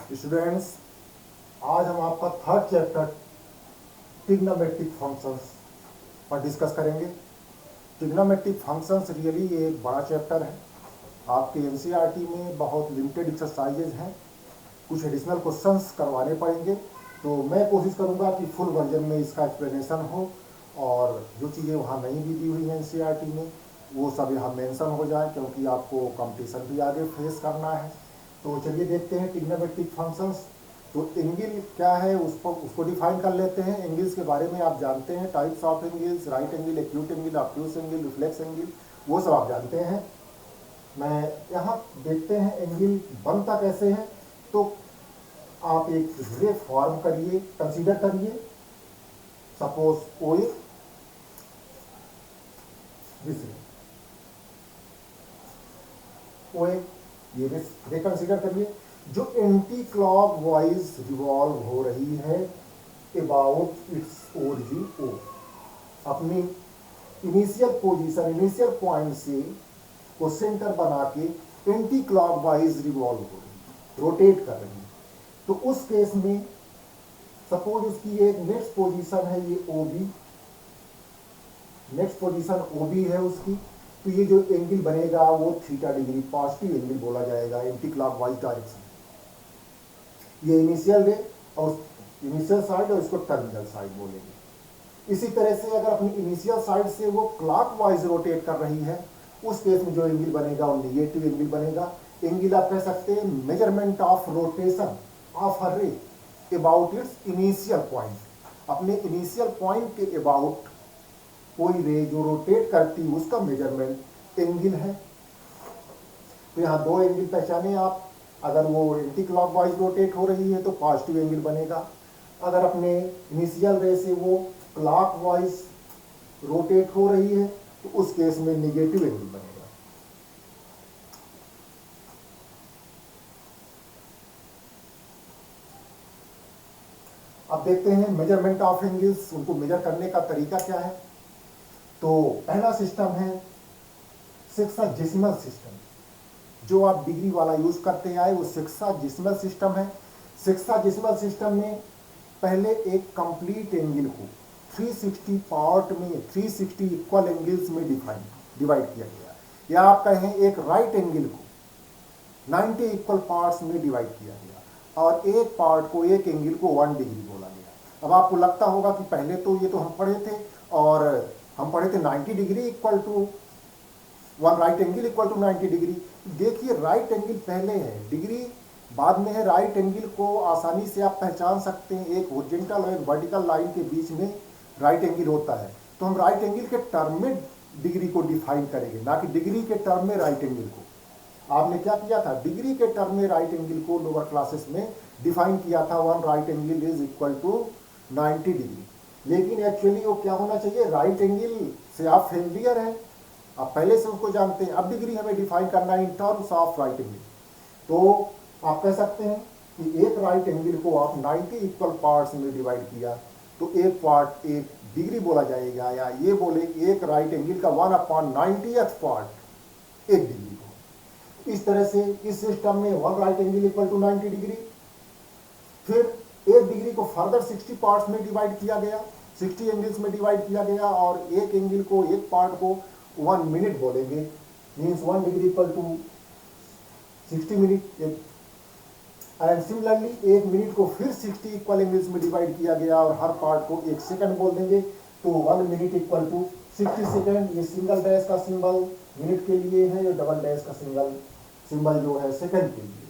Students, आज हम आपका थर्ड चैप्टर ट्रिग्नोमेट्रिक फंक्शंस पर डिस्कस करेंगे। ट्रिग्नोमेट्रिक फंक्शंस रियली एक बड़ा चैप्टर है। आपके एनसीईआरटी में बहुत लिमिटेड एक्सरसाइजेज हैं, कुछ एडिशनल क्वेश्चंस करवाने पड़ेंगे, तो मैं कोशिश करूंगा कि फुल वर्जन में इसका एक्सप्लेनेशन हो और जो चीज़ें वहाँ नहीं भी दी हुई हैं एनसीईआरटी में वो सब यहाँ मेंशन हो जाए, क्योंकि आपको कंपटीशन भी आगे फेस करना है। तो चलिए देखते हैं ट्रिग्नोमेट्रिक फंक्शंस। तो एंगल क्या है उसको डिफाइन कर लेते हैं। एंगल्स के बारे में आप जानते हैं, types of angles, right angle, acute angle, obtuse angle, reflex angle, वो सब आप जानते हैं। मैं यहाँ देखते हैं एंगल बनता कैसे है। तो आप एक रे फॉर्म करिए, कंसीडर करिए। सपोज ओ ओ ये रे कंसीडर करिए जो एंटी क्लॉक वाइज रिवॉल्व हो रही है अबाउट इट्स ओरिजिन ओ, अपनी इनिशियल पोजीशन, इनिशियल पॉइंट से को सेंटर बना के एंटी क्लॉक वाइज रिवॉल्व हो रही, रोटेट कर रही है। तो उस केस में सपोज उसकी एक नेक्स्ट पोजीशन है ये O B, next position O B है उसकी, तो ये जो एंगल बनेगा वो थीटा डिग्री पॉजिटिव एंगल बोला जाएगा एंटी क्लॉकवाइज डायरेक्शन। ये इनिशियल रे और इनिशियल साइड और इसको टर्मिनल साइड बोलेंगे। इसी तरह से अगर अपनी इनिशियल साइड से वो क्लॉकवाइज रोटेट कर रही है, उस केस में जो एंगल बनेगा वो निगेटिव एंगल बनेगा। एंगल आप कह सकते हैं measurement of rotation of a रे अबाउट इट्स इनिशियल पॉइंट, अपने इनिशियल पॉइंट के अबाउट कोई रे जो रोटेट करती है उसका मेजरमेंट एंगल है। तो यहाँ दो एंगल पहचाने आप। अगर वो एंटी क्लॉकवाइज रोटेट हो रही है तो पॉजिटिव एंगल बनेगा, अगर अपने इनिशियल रे से वो क्लॉकवाइज रोटेट हो रही है तो उस केस में निगेटिव एंगल बनेगा। अब देखते हैं मेजरमेंट ऑफ एंगल्स, उनको मेजर करने का तरीका क्या है। तो पहला सिस्टम है सेक्साजेसिमल सिस्टम, जो आप डिग्री वाला यूज करते आए वो सेक्साजेसिमल सिस्टम है। सेक्साजेसिमल सिस्टम में पहले एक कंप्लीट एंगल को 360 पार्ट में 360 इक्वल एंगल्स में डिवाइड किया गया, या आप कहें एक राइट एंगल को 90 इक्वल पार्ट्स में डिवाइड किया गया और एक पार्ट को, एक एंगल को 1 डिग्री बोला गया। अब आपको लगता होगा कि पहले तो ये तो हम पढ़े थे, और हम पढ़े थे 90 degree equal to 1 right angle equal to 90 degree. देखिए राइट एंगल पहले है, डिग्री बाद में है। राइट एंगल को आसानी से आप पहचान सकते हैं, एक हॉरिजॉन्टल और एक वर्टिकल लाइन के बीच में राइट एंगल होता है। तो हम राइट एंगल के टर्म में डिग्री को डिफाइन करेंगे, ना कि डिग्री के टर्म में राइट एंगल को। आपने क्या किया था, डिग्री के टर्म में राइट एंगल को लोअर क्लासेस में डिफाइन किया था, 1 right angle is equal to 90 degree. लेकिन एक्चुअली वो क्या होना चाहिए, राइट एंगल से आप फेमिलियर हैं, आप पहले से उसको जानते हैं। अब डिग्री हमें डिफाइन करना है in terms of right angle. तो आप कह सकते हैं कि एक राइट एंगल को आप 90 इक्वल पार्ट्स में डिवाइड किया तो एक पार्ट एक डिग्री बोला जाएगा, या ये बोले एक राइट एंगल का 1/90th पार्ट एक डिग्री को। इस तरह से इस सिस्टम में 1 right angle equal to 90 degree, फिर एक डिग्री को फर्दर 60 पार्ट्स में डिवाइड किया गया, 60 एंगल्स में डिवाइड किया गया, और एक एंगल को, एक पार्ट को 1 मिनट बोलेंगे, means 1 degree equal to 60 minute. And similarly एक मिनट को फिर 60 इक्वल एंगल्स में डिवाइड किया गया और हर पार्ट को 1 सेकंड बोल देंगे, तो 1 मिनट इक्वल टू 60 सेकंड। ये सिंगल डैश का सिंबल मिनट के लिए है, ये डबल डैश का सिंबल जो है सेकंड के लिए।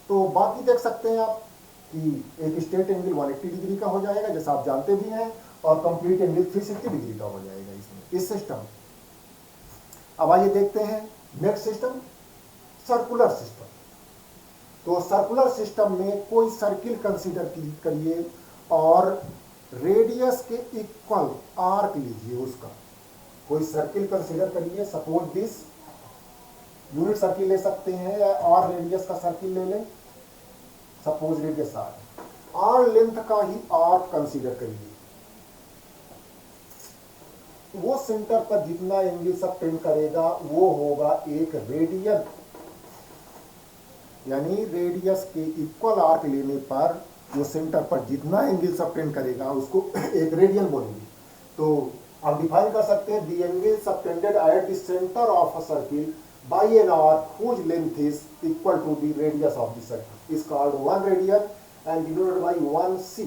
तो बाकी देख सकते हैं आप कि एक स्ट्रेट एंगल 180 डिग्री का हो जाएगा, जैसा आप जानते भी हैं, और कंप्लीट एंगल 360 डिग्री का हो जाएगा इसमें, इस सिस्टम। अब आइए देखते हैं नेक्स्ट सिस्टम, सर्कुलर सिस्टम। तो सर्कुलर सिस्टम में कोई सर्किल कंसीडर करिए और रेडियस के इक्वल आर्क लीजिए उसका। कोई सर्किल कंसीडर करिए, सपोज दिस, यूनिट सर्किल ले सकते हैं या और रेडियस का सर्किल ले लें, सपोज रेडियस आर लेंथ का ही आर्क कंसीडर करिए। वो सेंटर पर जितना एंगल सब टेंड करेगा वो होगा एक रेडियन यानी रेडियस के इक्वल आर्क लेने पर जो सेंटर पर जितना एंगल सबटेंड करेगा उसको एक रेडियन बोलेंगे। तो आप डिफाइन कर सकते हैं the angle subtended at the centre of a circle by an arc whose length is equal to the radius of the circle is called 1 radian and denoted by 1c।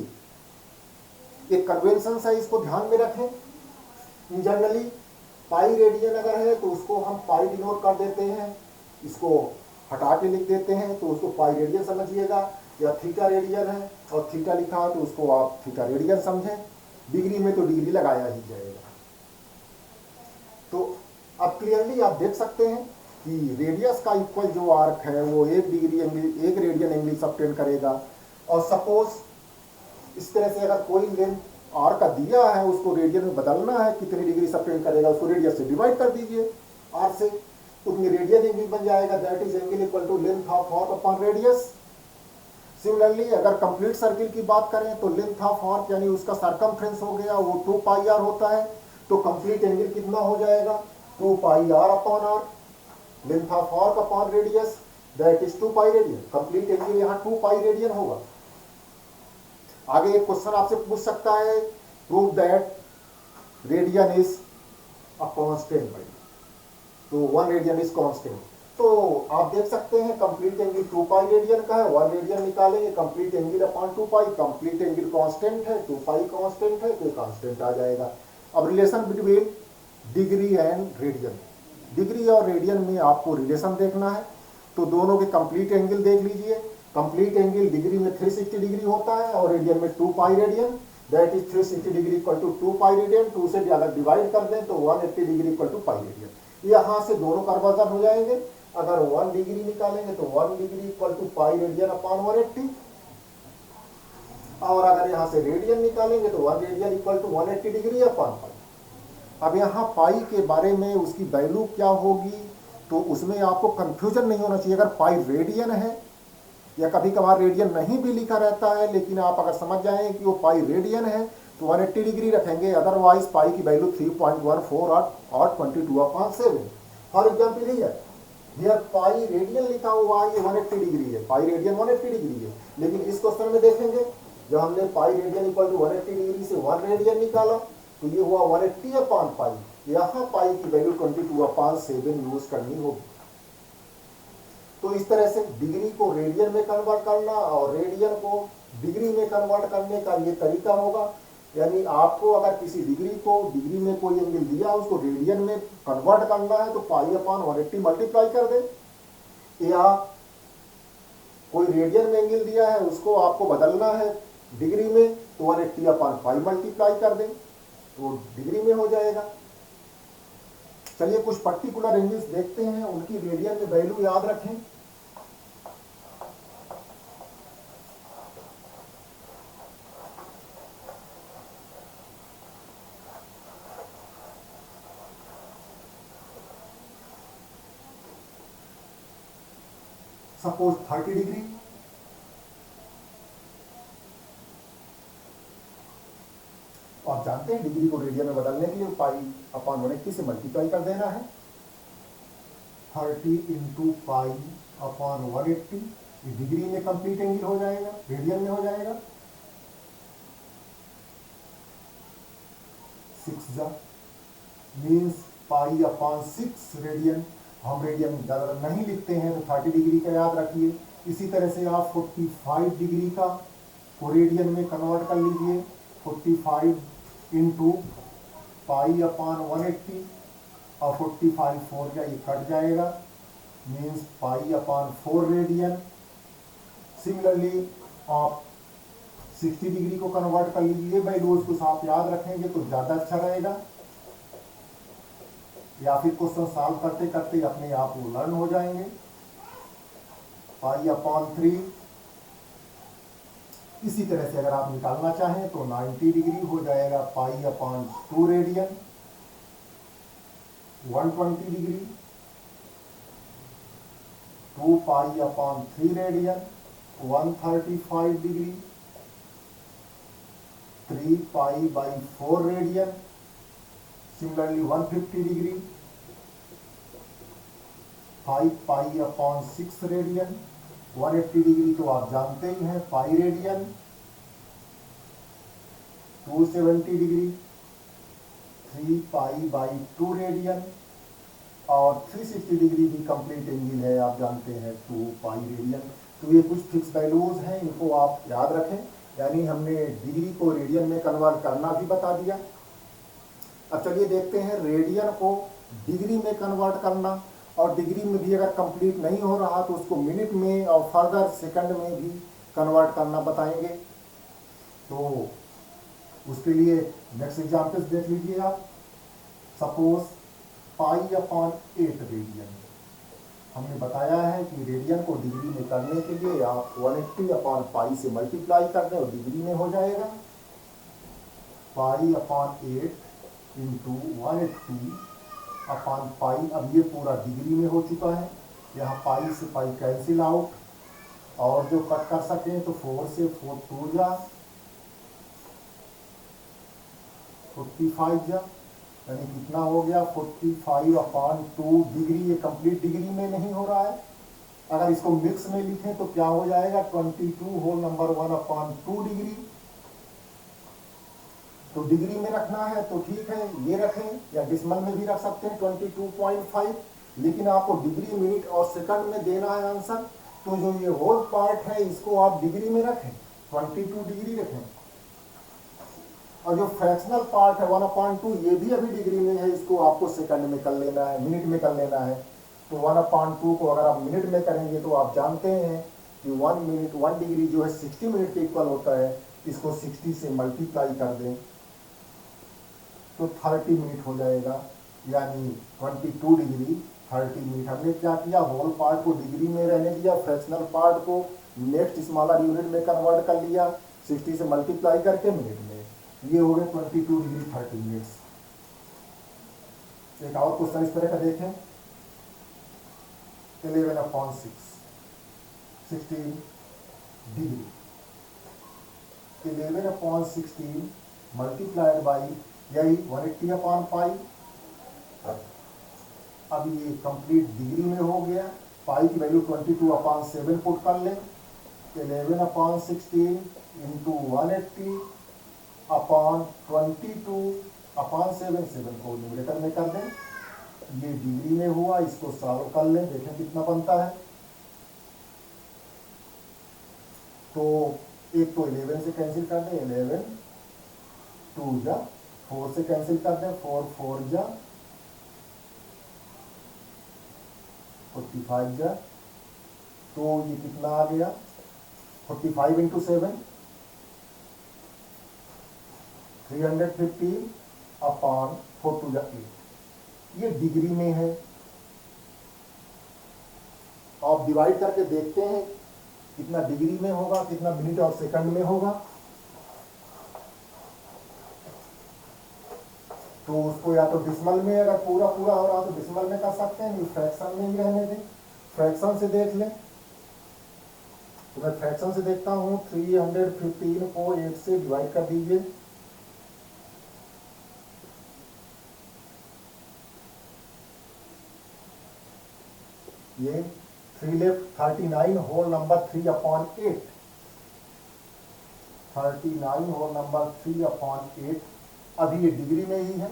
एक convention है, इसको ध्यान में रखें। Generally pi radian अगर है तो उसको हम पाई डिनोट कर देते हैं, इसको हटा के लिख देते हैं तो उसको पाई रेडियन समझिएगा, या थीटा रेडियन है और थीटा लिखा तो उसको आप थीटा रेडियन समझें। डिग्री में तो डिग्री लगाया ही जाएगा। तो अब क्लियरली आप देख सकते हैं कि रेडियस का इक्वल जो आर्क है वो 1 degree angle 1 radian angle subtend करेगा। और सपोज इस तरह से अगर कोई लेंथ आर का दिया है उसको रेडियन में बदलना है, कितनी डिग्री सबटेंड करेगा उसको रेडियस से डिवाइड कर दीजिए आर से, तो रेडियन एंगल बन जाएगा, that is angle equal to length of arc upon radius. Similarly अगर कंप्लीट सर्किल की बात करें तो लेंथ ऑफ आर्क यानी उसका सर्कमफ्रेंस हो गया वो 2 पाई आर होता है, तो कंप्लीट एंगल कितना हो जाएगा 2 pi R upon R, length of arc upon radius that is 2 pi radian. Complete angle यहाँ 2 पाई रेडियन होगा। आगे एक क्वेश्चन आपसे पूछ सकता है prove that radian is a constant भाई, तो 1 रेडियन इज कांस्टेंट। तो आप देख सकते हैं कंप्लीट एंगल 2 पाई रेडियन का है, 1 रेडियन निकालेंगे कंप्लीट एंगल अपॉन 2 पाई, कंप्लीट एंगल कांस्टेंट है 2 पाई कांस्टेंट है तो कांस्टेंट आ जाएगा। अब relation between degree and radian, degree और रेडियन में आपको रिलेशन देखना है तो दोनों के कंप्लीट एंगल देख लीजिए। कंप्लीट एंगल डिग्री में 360 डिग्री होता है और रेडियन में 2 pi radian, that is 360 degree equal to 2 pi radian. 2 से अगर डिवाइड कर दें तो 180 degree equal to pi radian. यहां से दोनों कन्वर्जन हो जाएंगे। अगर 1 डिग्री निकालेंगे तो 1 degree equal to pi radian upon 180, और अगर यहां से रेडियन निकालेंगे तो 1 radian equal to 180 degree upon pi. अब यहाँ पाई के बारे में उसकी वैल्यू क्या होगी तो उसमें आपको कंफ्यूजन नहीं होना चाहिए। अगर पाई रेडियन है या कभी कभार रेडियन नहीं भी लिखा रहता है, लेकिन आप अगर समझ जाएं कि वो पाई रेडियन है तो 180 डिग्री रखेंगे, अदरवाइज पाई की वैल्यू 3.14 और 22/7। For example here pi radian लिखा हुआ है, ये 180 डिग्री है, पाई रेडियन 180 डिग्री है। लेकिन इस क्वेश्चन में देखेंगे जब हमने pi radian equal to 180 degree से 1 रेडियन निकाला तो ये हुआ 180 अपॉन पाई। यहाँ पाई की वैल्यू 22/7 यूज करनी होगी। तो इस तरह से डिग्री को रेडियन में कन्वर्ट करना और रेडियन को डिग्री में कन्वर्ट करने का ये तरीका होगा। यानी आपको अगर किसी डिग्री को डिग्री में कोई एंगल दिया उसको रेडियन में कन्वर्ट करना है तो पाई अपॉन 180 मल्टीप्लाई कर दे, या कोई रेडियन में एंगल दिया है उसको आपको बदलना है डिग्री में तो 180 अपॉन पाई मल्टीप्लाई कर दें तो डिग्री में हो जाएगा। चलिए कुछ पर्टिकुलर एंगल्स देखते हैं, उनकी रेडियन में वैल्यू याद रखें। सपोज 30 डिग्री, और जानते हैं डिग्री को रेडियन में बदलने के लिए पाई अपॉन 180 से मल्टीप्लाई कर देना है। 30 इंटू पाई अपॉन 180 ये डिग्री में कंप्लीट एंगल हो जाएगा, रेडियन में हो जाएगा। 6 मीन्स पाई अपॉन 6 रेडियन। हम रेडियन ज़्यादा नहीं लिखते हैं तो 30 डिग्री का याद रखिए। इसी तरह से आप 45 डिग्री का को रेडियन में कन्वर्ट कर लीजिए। 45 इंटू पाई अपॉन 180 और 45 4 का ये कट जाएगा, means pi upon 4 radian. Similarly आप 60 डिग्री को कन्वर्ट कर लीजिए। वैल्यूज कुछ आप याद रखेंगे तो ज़्यादा अच्छा रहेगा, या फिर क्वेश्चन सॉल्व करते करते अपने आप वो लर्न हो जाएंगे। पाई अपॉन 3, इसी तरह से अगर आप निकालना चाहें तो 90 डिग्री हो जाएगा pi upon 2 radian. 120 degree 2 pi upon 3 radian. 135 degree 3 pi by 4 radian. Similarly 150 degree 5 pi upon 6 radian. 180 degree तो आप जानते ही हैं, pi radian. 270 degree 3 pi by 2 radian. और 360 डिग्री भी कंप्लीट एंगल है, आप जानते हैं 2 पाई रेडियन। तो ये कुछ फिक्स वैल्यूज हैं, इनको आप याद रखें। यानी हमने डिग्री को रेडियन में कन्वर्ट करना भी बता दिया। अब चलिए देखते हैं रेडियन को डिग्री में कन्वर्ट करना, और डिग्री में भी अगर कंप्लीट नहीं हो रहा तो उसको मिनट में और फर्दर सेकंड में भी कन्वर्ट करना बताएंगे। तो उसके लिए नेक्स्ट एग्जाम्पल्स देख लीजिए आप। Suppose pi upon 8 radian. हमने बताया है कि रेडियन को डिग्री में करने के लिए आप 180 अपॉन पाई से मल्टीप्लाई कर दें और डिग्री में हो जाएगा। Pi upon 8 into 180 upon pi. अब ये पूरा डिग्री में हो चुका है, यहाँ पाई से पाई कैंसिल आउट, और जो कट कर सकें तो 4 से 4 2 जा 45 जा, यानी कितना हो गया 45 अपॉन 2 डिग्री। ये कंप्लीट डिग्री में नहीं हो रहा है। अगर इसको मिक्स में लिखें तो क्या हो जाएगा 22 होल नंबर 1 अपॉन 2 डिग्री। तो डिग्री में रखना है तो ठीक है, ये रखें, या डिसमल में भी रख सकते हैं 22.5। लेकिन आपको डिग्री मिनट और सेकंड में देना है आंसर, तो जो ये होल पार्ट है इसको आप डिग्री में रखें, 22 डिग्री रखें। और जो फ्रैक्शनल पार्ट है 1/2, ये भी अभी डिग्री में है, इसको आपको सेकंड में कर लेना है, मिनट में कर लेना है। तो 1/2 को अगर आप मिनट में करेंगे तो आप जानते हैं कि 1 मिनट 1 डिग्री जो है 60 मिनट के इक्वल होता है। इसको 60 से मल्टीप्लाई कर दें तो 30 मिनट हो जाएगा, यानी 22 डिग्री 30 मिनट। हमने क्या किया, होल पार्ट को डिग्री में रहने दिया, फ्रैक्शनल पार्ट को नेक्स्ट स्मॉलर यूनिट में कन्वर्ट कर लिया 60 से मल्टीप्लाई करके मिनट में। ये हो गए 22 डिग्री 30 मिनट्स। एक और क्वेश्चन इस तरह का देखें, 11/6 16 डिग्री। 11/16 मल्टीप्लाइड बाई यही 180 अपॉन पाई। अब ये कंप्लीट डिग्री में हो गया। पाई की वैल्यू 22/7 पुट कर लें। 11/16 इंटू 180 अपॉन 22/7 7 को न्यूमरेटर में कर दें। ये डिग्री में हुआ, इसको सॉल्व कर लें, देखें कितना बनता है। तो एक तो 11 से कैंसिल कर दें, 11 2 जा 4 से कैंसिल कर दें, 4 4 जा 45 जा। तो ये कितना आ गया 45 इंटू 7 315 अपॉन 4 2 जा 8। ये डिग्री में है। आप डिवाइड करके देखते हैं कितना डिग्री में होगा, कितना मिनट और सेकंड में होगा। तो उसको या तो डिसमल में, अगर पूरा पूरा हो रहा तो डिसमल में कर सकते हैं, फ्रैक्शन में ही रहने दें। फ्रैक्शन से देख लें, तो मैं फ्रैक्शन से देखता हूं। 315 को 8 से डिवाइड कर दीजिए। ये 3 left 39 whole number 3/8। 39 whole number 3/8। अभी ये डिग्री में ही है।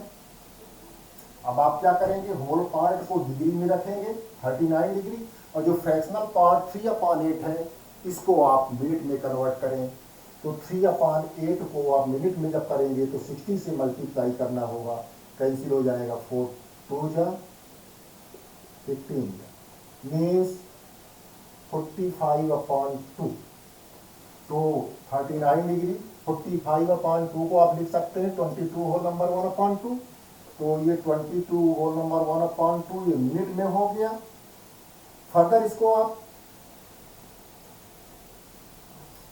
अब आप क्या करेंगे, होल पार्ट को डिग्री में रखेंगे 39 डिग्री, और जो फ्रैक्शनल पार्ट 3/8 है इसको आप मिनट में कन्वर्ट करें। तो 3/8 को आप मिनट में जब करेंगे तो 60 से मल्टीप्लाई करना होगा, कैंसिल हो जाएगा। 4 2 जा 15 मीन्स 45/2। तो 39 डिग्री 45/2 को आप लिख सकते हैं 22 होल नंबर 1/2। तो ये 22 होल नंबर 1/2 ये मिनट में हो गया। फर्दर इसको आप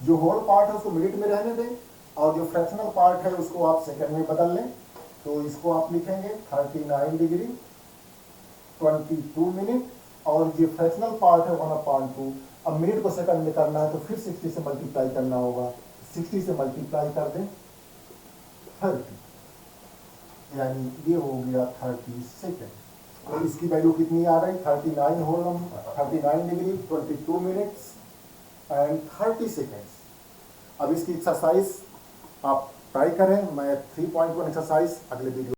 जो होल पार्ट है उसको मिनट में रहने दें, और जो फ्रैक्शनल पार्ट है उसको आप सेकंड में बदल लें। तो इसको आप लिखेंगे 39 डिग्री 22 मिनट, और जो फ्रैक्शनल पार्ट है 1/2। अब मिनट को सेकंड में करना है तो फिर 60 से मल्टीप्लाई करना होगा। 60 से मल्टीप्लाई कर दें 30, यानी ये हो गया 30 सेकेंड। तो इसकी वैल्यू कितनी आ रही 39 whole number 39 degree 22 minutes and 30 seconds. अब इसकी एक्सरसाइज आप ट्राई करें। मैं 3.1 एक्सरसाइज अगले वीडियो